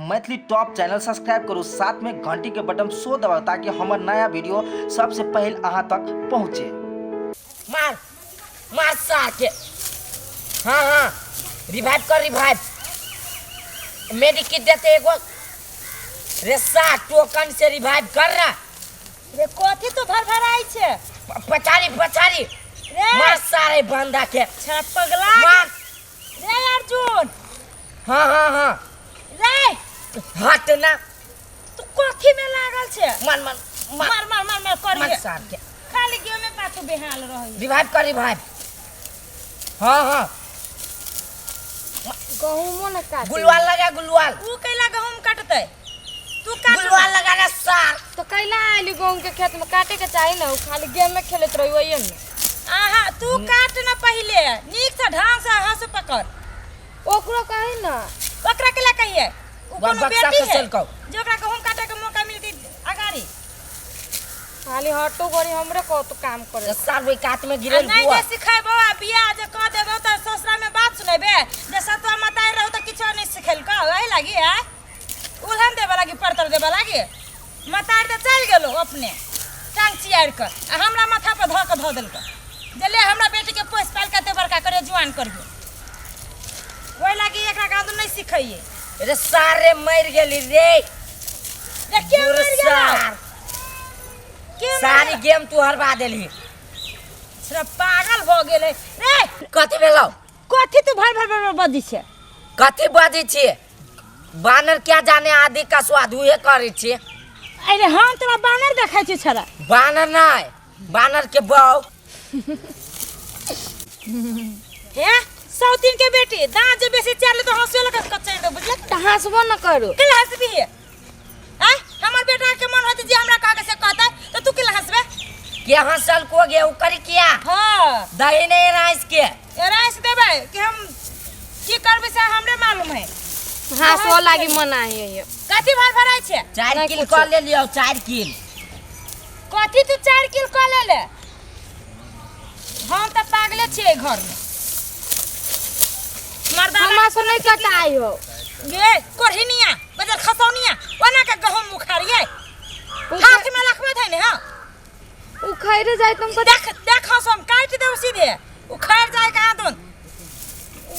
Maithili top channel subscribe करू, साथ में घंटी के बटन सो दबाओ ताकि हमार नया वीडियो सबसे पहले अहाँ तक पहुँचे। मार मार सार के। हाँ हाँ रिवाइव कर, रिवाइव मेडिकिट देते एगो रे सार टोकन से रिवाइव कर रहा रे कथी तो भर भर आई छे पचारी पचारी रे मार सारे बंदा के छत पगला मार रे अर्जुन हाँ हाँ हाँ रे हट ना तू कथी में लागल छे मन मन मार मार मार मार कर मार सार के खाली गेम में पातू बेहाल रही रिवाइव कर, रिवाइव। हाँ हाँ गहूमो न काट गुलवाल लगा, गुलवाल ऊ कैला गहूम काटते तू काट गुलवाल लगा रे सार। तो कैला आइली गेहूं के खेत में काटे के चाहिए ना, खाली गेम में खेलत रही वही में। आहा तू काट ना पहले नीक से ढंग से हंस पकड़ ओकरो कही ना ओकरा केला कहिए ऊ कोनो बक्सा बेटी के है चलको जेकरा गहूम काटे के मौका मिलती अगाड़ी खाली हटो गरी हमरे को तो काम करे। सार वही काट में गिरल नहीं हुआ जे सिखाइबो बियाह जे क देबो त ससुरा में बात सुनेबे जे सतवा मताई रहू त किछो नहीं सिखेल का वही लागी है उलहन देबे लागी परतर देबे लागी मताई त चल गेलो अपने टांग चियार कर आ हमरा माथा पर ध के ध देल के जले हमरा बेटी के पोस पाल के ते बड़का करे जुआन करियो वही लागी एकरा गांध नहीं सिखाइए रे सार रे मर गेली रे रे क्यों मर गेला क्यों सारी गेम तू हरवा देली सिर्फ पागल हो गेले रे कथी भेलौ कथी तू भर भर भर बदी छे कथी बाजी छी बानर क्या जाने आदि का स्वाद हुए करे छी अरे हम तोरा बानर देखै छी छरा बानर नहीं बानर के बहू हे सौतीन के बेटी दांत जे बेसी चाले तो हंसवे लगा कच्चे दे बुझले त हंसबो न करू। के हंसबी है हैं हमर बेटा के मन होत जे हमरा कागे से कहता तो तू के हंसबे के हंसल को गे उकर किया हां दही नहीं राइस के राइस देबे कि हम की करबे से हमरे मालूम है हंसो लागी मना है ये कथी भर भराई छे 4 किलो कर ले लियो 4 किलो कथी तू 4 किलो क ले ले हम त पागले छे घर में मर्दा हमरा से नहीं कटाई हो ये कोरहिनिया बजर खसौनिया ओना के गहूम उखाड़िए हाथ में लखबे थे ने हां उखैरे जाए तुमको देख देख हम काट दे सीधे उखाड़ जाए का आदन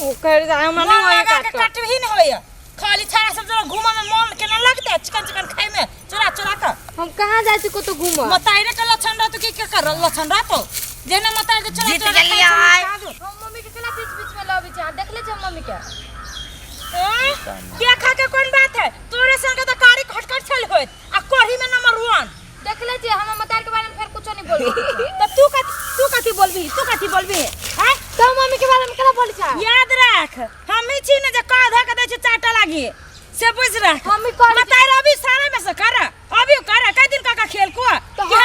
उखैरे जाए हमरा नहीं होए काट काट ही नहीं होय खाली छाड़ा सब जरा घूमे में मन के न लगते चिकन चिकन खाए में चुरा चुरा कर हम कहां जाय छी को तो घूम मताइरे के लक्षण रह तो की कर लक्षण रह तो जेने मताइरे के चुरा जीत चुरा गेली आय। हम मम्मी के केला बीच बीच में लबी छी देख ले छ मम्मी के देखा के कौन बात है तोरे संग तो कारी खटखट चल होत आ कोढ़ी में नंबर 1 देख ले छी हम मतार के बारे में फिर कुछ नहीं बोल तो तू कथी बोलबी हैं तो मम्मी के बारे में केला बोल छ याद रख हम ही छी ने जे का धा के दे छी चाटा लागी से बुझ रख मम्मी कह मताइर अभी सारा में से कर अभी कर कई दिन का खेल को तो कि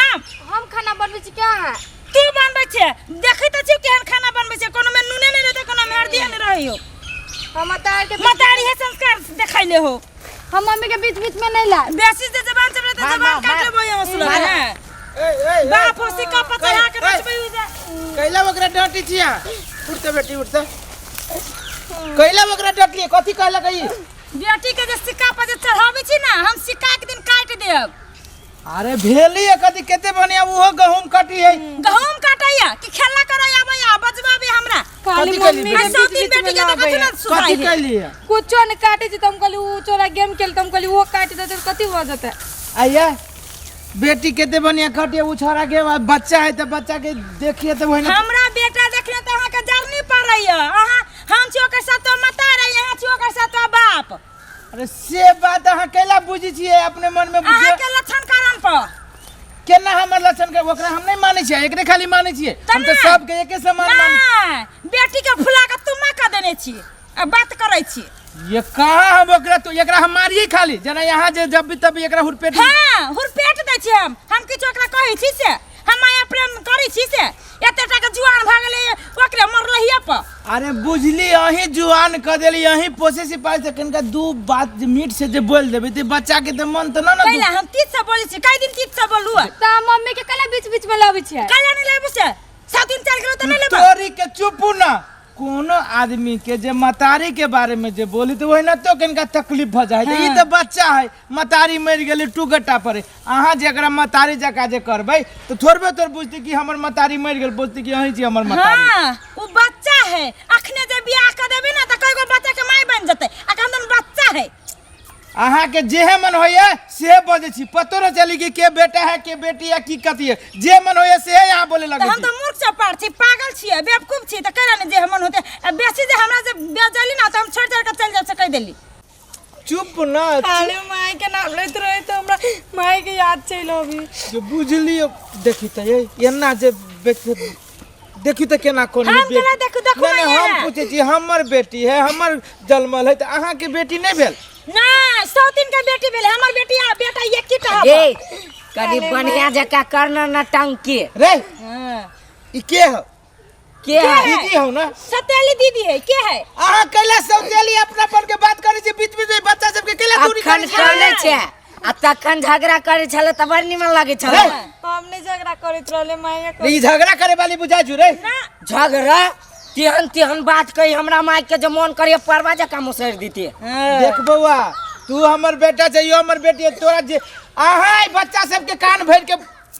हम खाना बनबै छी क्या है तू बनबै छे देखै त छी केहन खाना बनबै छे कोनो में नूने नहीं रहते कोनो में हल्दी नहीं रहियो हम मतार के मतारी है संस्कार देखैले हो हम मम्मी के बीच बीच में नहीं ला बेसी से जबान चले तो जबान काट लेबो ये असुर है बाप होसी का पता के नचबै जा कैला बकरा डटी छिया उठते बेटी उठते कैला बकरा डटली कथी कहला कही बेटी के जे सिक्का पर जे चढ़ाबै छी ना हम सिक्का के दिन काट देब अरे भेली कथी केते बढ़िया वो गहूम कटी है गहूम काटैया कि खेला करैया भैया बजबाबे हमरा खाली कथी मम्मी कली? के सौ बीच दिन बीच में बेटी के लाबै कथी ना कथी सुधाई कैली कुछो नहीं काटे छी तुम कहली ऊ चोरा गेम खेल तुम कहली वो काट दे तो कथी हो जाता आइया बेटी केते बढ़िया कटी वो छोरा के बच्चा है तो बच्चा के देखिए तो वही हमरा बेटा देखले त अहाँ के जरनी पड़ैया अहाँ हम छियो के साथ मता रही यहाँ छियो के साथ बाप अरे से बात अहाँ कैला बुझी छिए अपने मन में अहाँ बुझिए के लक्षण कारण पर केना हमर लक्षण के ओकरा हम नहीं मानै छिए एकरे खाली मानै छिए हम तो सब के एके समान मानै नहीं बेटी के फुला के तुमा का देने छी अब बात करै छी ये कहा हम ओकरा तो एकरा हम मारिए खाली जना यहाँ जे जब भी तब एकरा हुरपेट हां हुरपेट दै छी हम किछ ओकरा कहै छी से हम आया प्रेम करै छी से एतेटा के जुआन भ गेलै ओकरे मरलहिया पर अरे बुझली अही जुआन क देली अही पोसे सिपाही से कनका दू बात मीठ से जे बोल देबे ते बच्चा के ते मन त न कैला हम तीत से बोलै छी कई दिन तीत से बोलू त मम्मी के केला बीच बीच में लाबै छी कैला नहीं लेबू से 7 दिन 4 किलो त नहीं लेबू तोरी के चुपू ना कोनो आदमी के जे मतारी के बारे में जे बोली तो वही ना तो कनका तकलीफ हो जाए। ये तो बच्चा है, मतारी मर गेली टूगटा पड़े। अहाँ जेकरा मतारी जका जे करबै तो थोड़बे तोर बुझती कि हमर मतारी मर गेल, बुझती कि अहीं छी हमर मतारी। हां वो बच्चा है, अखने जे बियाह कर देबी ना त कईगो बच्चा के माई बन जते। अखन तो बच्चा है। अहाँ के जेहे मन होइए से बजे छी, पतो न चली कि के बेटा है के बेटी है की कथी है। जे मन होइए से यहाँ बोले लगे। हम तो मूर्ख चपार छी, पागल छी, बेवकूफ छी। त करा ने जे मन होते बेसी जे हमरा से बेजली ना त हम छोड़ छोड़ के चल जाब से कह देली। चुप ना अरे माई के नाम लेत रहे तो हमरा माई के याद चल अभी जो बुझलियो। देखी त ये एना जे देखी त केना कोन हम केना देखू देखू नहीं हम पूछे छी हमर बेटी है, हमर जन्मल है त अहाँ के बेटी नहीं भेल ना। 100 दिन के बेटी भेल, हमर बेटी आ बेटा एक की टह। ए कनी बढ़िया जका करना न टंकी रे। हां ई के हो? के है दीदी हो ना? सतेली दीदी है। के है? अहाँ कैला सौतेली अपना पर के बात करे छी, बीच में बच्चा सब के कैला दूरी अखन करे चले छे आ तखन झगड़ा करे छले त बड़ निमन लागे छले। हमने झगड़ा करत रहले माई के। ई झगड़ा करे वाली बुझा छु रे। ना झगड़ा तिहन तिहन बात कही हमरा माई के जे मन करिए परवा जका मुसर दीती। देख बउआ तू हमर बेटा छै, यो हमर बेटी है। तोरा जे अहाँ बच्चा सब के कान भर के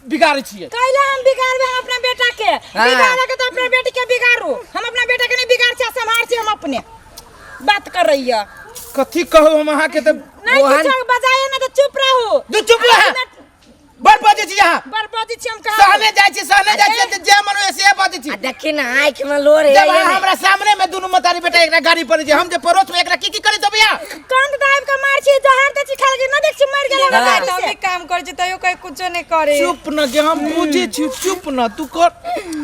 बिगाड़ छिए। कैला हम बिगाड़बे हम अपना बेटा के? बिगाड़े के तो अपना बेटी के बिगाड़ू। हम अपना बेटा के नहीं बिगाड़ छ, संभाल छी हम अपने। बात कर रही है कथी कहू हम अहाँ के त नहीं कुछ बजाए ना तो चुप रहू। तू चुप रह। बड़ बजे छी यहाँ बर्बादी छी हम कहा। सहने जाय छी जे मन होय से बजे छी। आ देखी ना आंख में लोर है। जब हमरा सामने में दोनों मतारी बेटा एकरा गाड़ी पर जे हम जे परोस में एकरा की करे तो भैया कंद दाब के मार छी, जहर ते छी खा के ना देख छी मर गेल हाँ। गाड़ी हम से। भी काम कर छी तयो कहीं कुछ नहीं करे। चुप न जे हम पूछे छी। चुप न तू कर।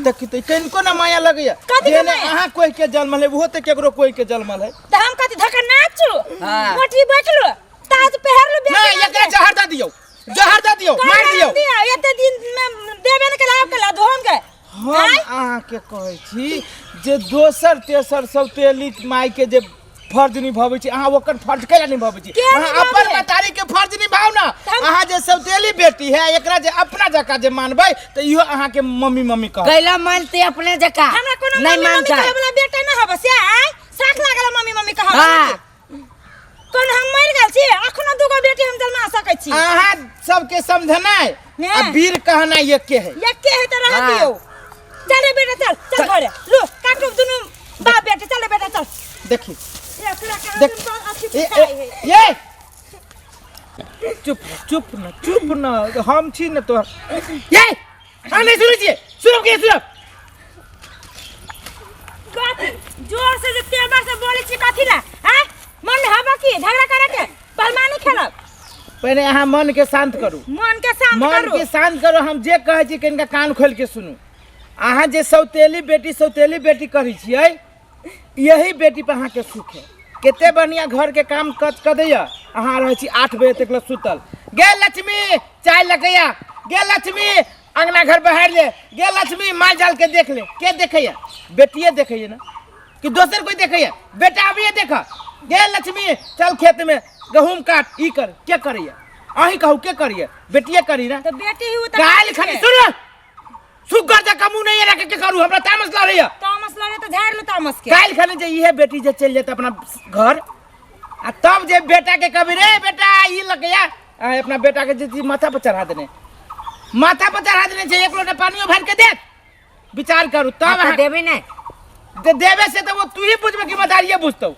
देखी त कनको ना माया लगैया कथी के जेने माया? अहाँ कोई के जन्मल है वो त केकरो कोई के जन्मल है। त हम कथि धक्का नाचू? हाँ। मोटी बैठलो ताज पहर लो। ना एकरा जहर द दियो, जहर द दियो, मार दियो। एते दिन में देबे न के लाभ के ला धोम के। हम अहाँ के कहै छी जे दोसर तेसर सब तेली माई के जे फर्ज निभाबै छी अहाँ ओकर फर्ज कैला निभाबै छी? अहाँ अपन मतारी के फर्ज निभाउ ना। अहाँ जे सौतेली बेटी है एकरा जे अपना जका जे मानबै त इहो अहाँ के मम्मी मम्मी कह। कैला मानते अपने जका हमरा कोनो नहीं मम्मी मानता। कहे वाला बेटा न हबे से आय साख लागल मम्मी मम्मी कह। हां कोन हम मर गेल छी अखनो दुगो बेटी हम जन्मा सकै छी। अहाँ सबके समझनाय आ वीर कहना एके है। एके है त रह दियो। चल बेटा चल चल घरे लो काटू दुनु बाप बेटा। चल बेटा चल। देखी देख ये चुप चुप न हम छी न तो ये हम नहीं सुनै छी। सुनो के सुनो जोर से जे तेवर से बोले छी कथि ला? हैं मन हबा की झगड़ा करे के परमानी खेलब? पहले अहाँ मन के शांत करू। मन के शांत मन करू। के शांत करो। हम जे कहै छी कनिका कान खोल के सुनू। अहाँ जे सौतेली बेटी करै छियै यही बेटी पर अहाँ के सुख है। केते बढ़िया घर के काम क दैया। अहाँ रहै छी 8 बजे तक सुतल। गे लक्ष्मी चाय लगैया, गे लक्ष्मी अंगना घर बहार ले, गे लक्ष्मी माल जाल के देख ले। के देखैया? बेटिए देखैया ना कि दोसर कोई देखैया? बेटा अभी देखा गे लक्ष्मी चल खेत में गहूम काट ई कर। के करैया? अहीं कहू के करिए? बेटिए करी ना। तो बेटी ही उतर काल खनी सुन सुगर जा कमु नहीं रख के करू हमरा तामस ला रही है। तामस लगे तो झाड़ लो तामस के। काल खनी जे इहे बेटी जे चल जात अपना घर आ तब जे बेटा के कभी रे बेटा ई लगया अपना बेटा के जे माथा पर चढ़ा देने से एक लोटा पानियो भर के दे। विचार करू तब देबे नहीं देवे से तो वो तू ही बुझबे कि मतारिये बुझतौ।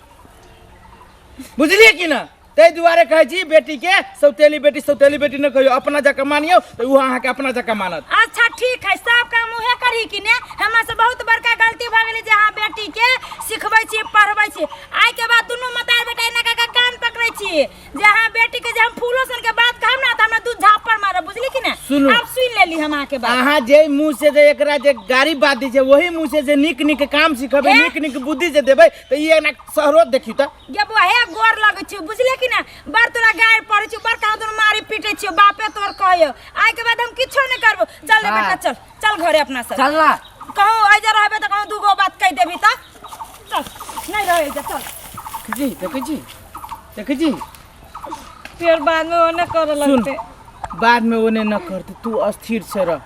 बुझलिए कि ना? तै दुआरे कहै छी बेटी के सौतेली बेटी न कहियो। अपना जका मानियो तो वो अहाँ के अपना जका मानत। अच्छा ठीक है सब काम उहे करही कि ने। हमरा से बहुत बड़का गलती भ गेलै जे अहाँ बेटी के सिखबै छी पढ़बै छी। आइ के बाद दुनू मतार बेटा एना का कान पकड़ै छी जे अहाँ बेटी के जे हम फूलो सन के बात कहब ना त हमरा दूध झापर मारब। बुझली कि ने? सुनू। अब सुन लेली हम अहाँ के बात। अहाँ जे मुंह से जे एकरा जे गाड़ी बात दी छै वही मुंह से जे निक काम सिखबै निक बुद्धि जे देबै त ई एना सहरोत देखी त गे बुआ हे गोर लगै छी। बुझले कि ने? बर तोरा गाड़ पड़ै छी बड़का तोर मारी पीटे छी बापे तोर कहयो। आइ के बाद हम किछो नहीं करबो। चल रे बेटा चल चल घरे अपना सब। चल ना कहूँ आइजा रहबे तो कहूँ दूगो बात कह देबी त चल नहीं रहे जा चल। देख जी फिर बाद में वो न करे लगते। बाद में ओने न करते। तू अस्थिर से रह।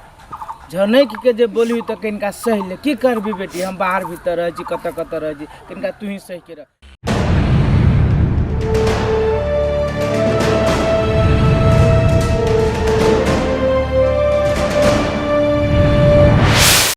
झनक के जे बोली तो किनका सही ले की करबी बेटी हम बाहर भीतर रह छी कत रह छी किनका तू ही सही के रह।